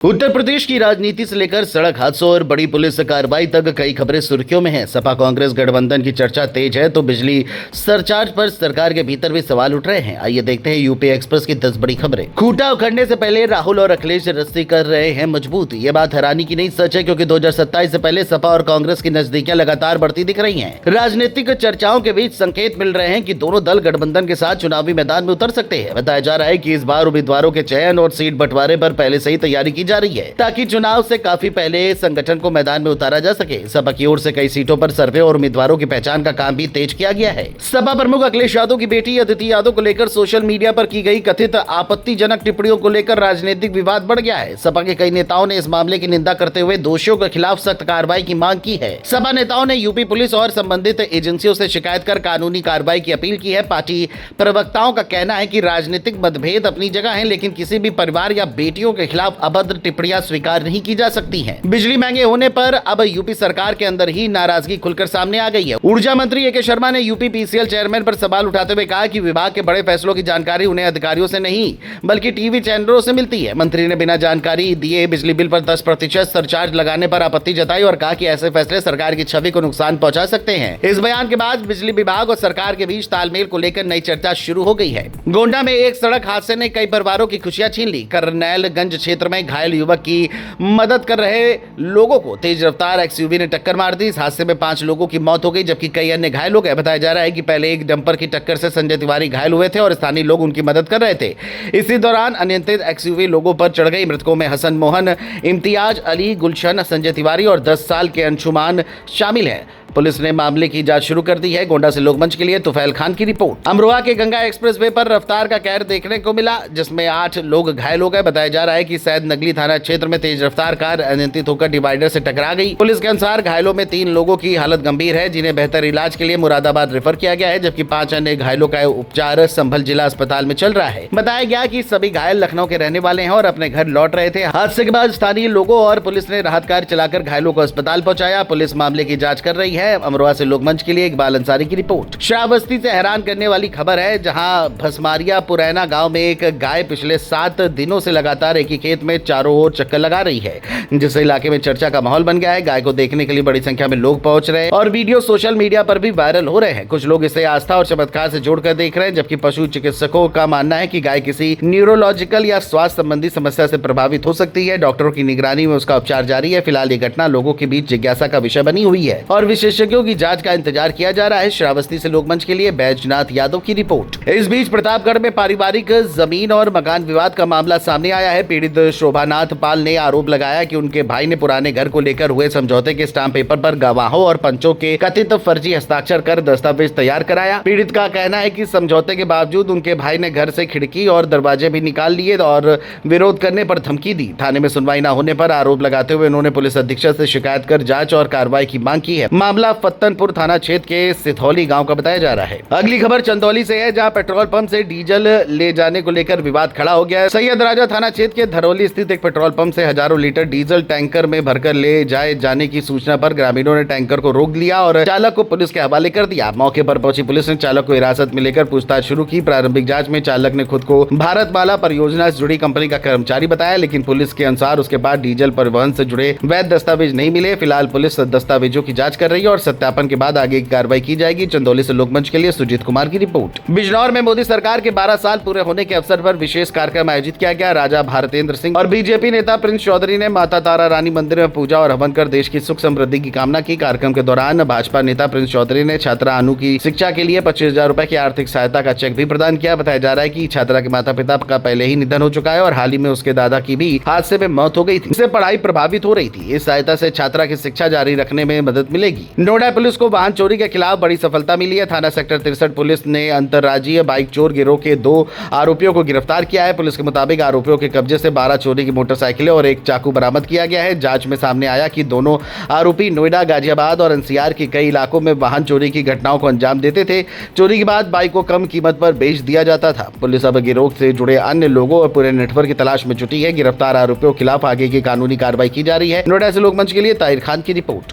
उत्तर प्रदेश की राजनीति से लेकर सड़क हादसों और बड़ी पुलिस कार्रवाई तक कई खबरें सुर्खियों में हैं। सपा कांग्रेस गठबंधन की चर्चा तेज है तो बिजली सरचार्ज पर सरकार के भीतर भी सवाल उठ रहे हैं। आइए देखते हैं यूपी एक्सप्रेस की 10 बड़ी खबरें। खूंटा उखड़ने से पहले राहुल और अखिलेश रस्सी कर रहे हैं मजबूत। ये बात हैरानी की नहीं, सच है, क्योंकि 2027 से पहले सपा और कांग्रेस की नजदीकियां लगातार बढ़ती दिख रही है। राजनीतिक चर्चाओं के बीच संकेत मिल रहे हैं कि दोनों दल गठबंधन के साथ चुनावी मैदान में उतर सकते हैं। बताया जा रहा है कि इस बार उम्मीदवारों के चयन और सीट बंटवारे पर पहले से ही तैयारी की जा रही है, ताकि चुनाव से काफी पहले संगठन को मैदान में उतारा जा सके। सपा की ओर से कई सीटों पर सर्वे और उम्मीदवारों की पहचान का काम भी तेज किया गया है। सपा प्रमुख अखिलेश यादव की बेटी अदिति यादव को लेकर सोशल मीडिया पर की गई कथित आपत्तिजनक टिप्पणियों को लेकर राजनीतिक विवाद बढ़ गया है। सपा के कई नेताओं ने इस मामले की निंदा करते हुए दोषियों के खिलाफ सख्त कार्रवाई की मांग की है। सपा नेताओं ने यूपी पुलिस और संबंधित एजेंसियों से शिकायत कर कानूनी कार्रवाई की अपील की है। पार्टी प्रवक्ताओं का कहना है कि राजनीतिक मतभेद अपनी जगह है, लेकिन किसी भी परिवार या बेटियों के खिलाफ अभद्र टिप्पणियां स्वीकार नहीं की जा सकती हैं। बिजली महंगे होने पर अब यूपी सरकार के अंदर ही नाराजगी खुलकर सामने आ गई है। ऊर्जा मंत्री ए के शर्मा ने यूपी पीसीएल चेयरमैन पर सवाल उठाते हुए कहा कि विभाग के बड़े फैसलों की जानकारी उन्हें अधिकारियों से नहीं बल्कि टीवी चैनलों से मिलती है। मंत्री ने बिना जानकारी दिए बिजली बिल पर 10% सरचार्ज लगाने पर आपत्ति जताई और कहा कि ऐसे फैसले सरकार की छवि को नुकसान पहुंचा सकते हैं। इस बयान के बाद बिजली विभाग और सरकार के बीच तालमेल को लेकर नई चर्चा शुरू हो गई है। गोंडा में एक सड़क हादसे ने कई परिवारों की खुशियां छीन ली। करनैलगंज क्षेत्र में घायल युवक की मदद कर रहे लोगों को तेज रफ्तार एक्सयूवी ने टक्कर मार दी। इस हादसे में 5 लोगों की मौत हो गई, जबकि कई अन्य घायल हो गए। बताया जा रहा है कि पहले एक डंपर की टक्कर से संजय तिवारी घायल हुए थे और स्थानीय लोग उनकी मदद कर रहे थे। इसी दौरान अनियंत्रित एक्सयूवी लोगों पर चढ़ गई। मृतकों में हसन मोहन, इम्तियाज अली, गुलशन, संजय तिवारी और 10 साल के अंशुमान शामिल हैं। पुलिस ने मामले की जांच शुरू कर दी है। गोंडा से लोकमंच के लिए तुफैल खान की रिपोर्ट। अमरोहा के गंगा एक्सप्रेसवे पर रफ्तार का कहर देखने को मिला, जिसमें 8 लोग घायल हो गए। बताया जा रहा है कि सैद नगली थाना क्षेत्र में तेज रफ्तार कार अनियंत्रित होकर डिवाइडर से टकरा गई। पुलिस के अनुसार घायलों में 3 लोगों की हालत गंभीर है, जिन्हें बेहतर इलाज के लिए मुरादाबाद रेफर किया गया है, जबकि 5 अन्य घायलों का उपचार संभल जिला अस्पताल में चल रहा है। बताया गया कि सभी घायल लखनऊ के रहने वाले हैं और अपने घर लौट रहे थे। हादसे के बाद स्थानीय लोगों और पुलिस ने राहत कार्य चलाकर घायलों को अस्पताल पहुंचाया। पुलिस मामले की जांच कर रही है। अमरोहा से मंच के लिए इकबाल अंसारी की रिपोर्ट। श्रावस्ती से हैरान करने वाली खबर है, जहां भस्मारिया पुरैना गांव में एक गाय पिछले 7 दिनों से लगातार एक ही खेत में चारों ओर चक्कर लगा रही है, जिससे इलाके में चर्चा का माहौल बन गया है। गाय को देखने के लिए बड़ी संख्या में लोग पहुंच रहे हैं और वीडियो सोशल मीडिया पर भी वायरल हो रहे हैं। कुछ लोग इसे आस्था और चमत्कार से जोड़कर देख रहे हैं, जबकि पशु चिकित्सकों का मानना है कि गाय किसी न्यूरोलॉजिकल या स्वास्थ्य संबंधी समस्या से प्रभावित हो सकती है। डॉक्टरों की निगरानी में उसका उपचार जारी है। फिलहाल ये घटना लोगों के बीच जिज्ञासा का विषय बनी हुई है और विशेषज्ञों की जांच का इंतजार किया जा रहा है। श्रावस्ती से लोकमंच के लिए बैजनाथ यादव की रिपोर्ट। इस बीच प्रतापगढ़ में पारिवारिक जमीन और मकान विवाद का मामला सामने आया है। पीड़ित शोभानाथ पाल ने आरोप लगाया कि उनके भाई ने पुराने घर को लेकर हुए समझौते के स्टाम्प पेपर पर गवाहों और पंचों के कथित फर्जी हस्ताक्षर कर दस्तावेज तैयार कराया। पीड़ित का कहना है कि समझौते के बावजूद उनके भाई ने घर से खिड़की और दरवाजे भी निकाल लिए और विरोध करने पर धमकी दी। थाने में सुनवाई न होने पर आरोप लगाते हुए उन्होंने पुलिस अधीक्षक से शिकायत कर जांच और कार्रवाई की मांग की है। मामला फत्तनपुर थाना क्षेत्र के सिथौली गांव का बताया जा रहा है। अगली खबर चंदौली से है, जहां पेट्रोल पंप से डीजल ले जाने को लेकर विवाद खड़ा हो गया है। सैयद राजा थाना क्षेत्र के धरौली स्थित एक पेट्रोल पंप से हजारों लीटर डीजल टैंकर में भरकर ले जाने की सूचना पर ग्रामीणों ने टैंकर को रोक लिया और चालक को पुलिस के हवाले कर दिया। मौके पर पहुंची पुलिस ने चालक को हिरासत में लेकर पूछताछ शुरू की। प्रारंभिक जांच में चालक ने खुद को भारतमाला परियोजना से जुड़ी कंपनी का कर्मचारी बताया, लेकिन पुलिस के अनुसार उसके पास डीजल परिवहन से जुड़े वैध दस्तावेज नहीं मिले। फिलहाल पुलिस दस्तावेजों की जांच कर रही है और सत्यापन के बाद आगे की कार्रवाई की जाएगी। चंदौली से लोकमंच के लिए सुजीत कुमार की रिपोर्ट। बिजनौर में मोदी सरकार के 12 साल पूरे होने के अवसर पर विशेष कार्यक्रम आयोजित किया गया। राजा भारतेंद्र सिंह और बीजेपी नेता प्रिंस चौधरी ने माता तारा रानी मंदिर में पूजा और हवन कर देश की सुख समृद्धि की कामना की। कार्यक्रम के दौरान भाजपा नेता प्रिंस चौधरी ने छात्रा अनु की शिक्षा के लिए 25,000 रुपए की आर्थिक सहायता का चेक भी प्रदान किया। बताया जा रहा है कि छात्रा के माता पिता का पहले ही निधन हो चुका है और हाल ही में उसके दादा की भी हादसे में मौत हो गई थी। इससे पढ़ाई प्रभावित हो रही थी। इस सहायता से छात्रा की शिक्षा जारी रखने में मदद मिलेगी। नोएडा पुलिस को वाहन चोरी के खिलाफ बड़ी सफलता मिली है। थाना सेक्टर 63 पुलिस ने अंतर्राज्यीय बाइक चोर गिरोह के 2 आरोपियों को गिरफ्तार किया है। पुलिस के मुताबिक आरोपियों के कब्जे से 12 चोरी की मोटरसाइकिलें और एक चाकू बरामद किया गया है। जांच में सामने आया कि दोनों आरोपी नोएडा, गाजियाबाद और एनसीआर के कई इलाकों में वाहन चोरी की घटनाओं को अंजाम देते थे। चोरी के बाद बाइक को कम कीमत पर बेच दिया जाता था। पुलिस अब गिरोह से जुड़े अन्य लोगों और पूरे नेटवर्क की तलाश में जुटी है। गिरफ्तार आरोपियों के खिलाफ आगे की कानूनी कार्रवाई की जा रही है। नोएडा से लोकमंच के लिए ताहिर खान की रिपोर्ट।